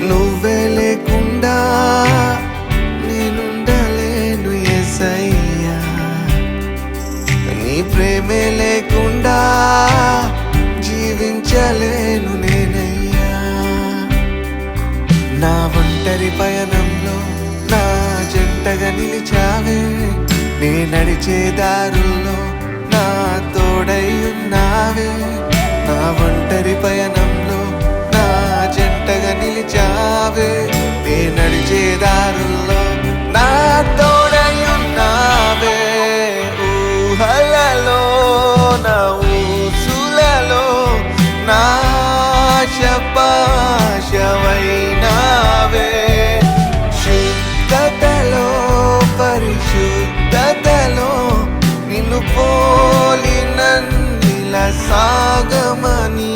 నువ్వే లేకుండా నేనుండలేను యేసయ్యా, నీ ప్రేమే లేకుండా జీవించలేను నేనయ్యా. నా ఒంటరి పయనంలో నా జంటగా నిలిచావే, నే నడిచే దారుల్లో నా తోడై ఉన్నావే. నా ఒంటరి పయనంలో నా జంటగా నిలిచావే, నే నడిచే దారుల్లో నా తోడై ఉన్నావే. ఊహలలో నా ఊసులలో నా శపాశవైనావే. శుద్ధతలో పరిశుద్ధతలో నిన్ను పోలి నన్నిల సాగమని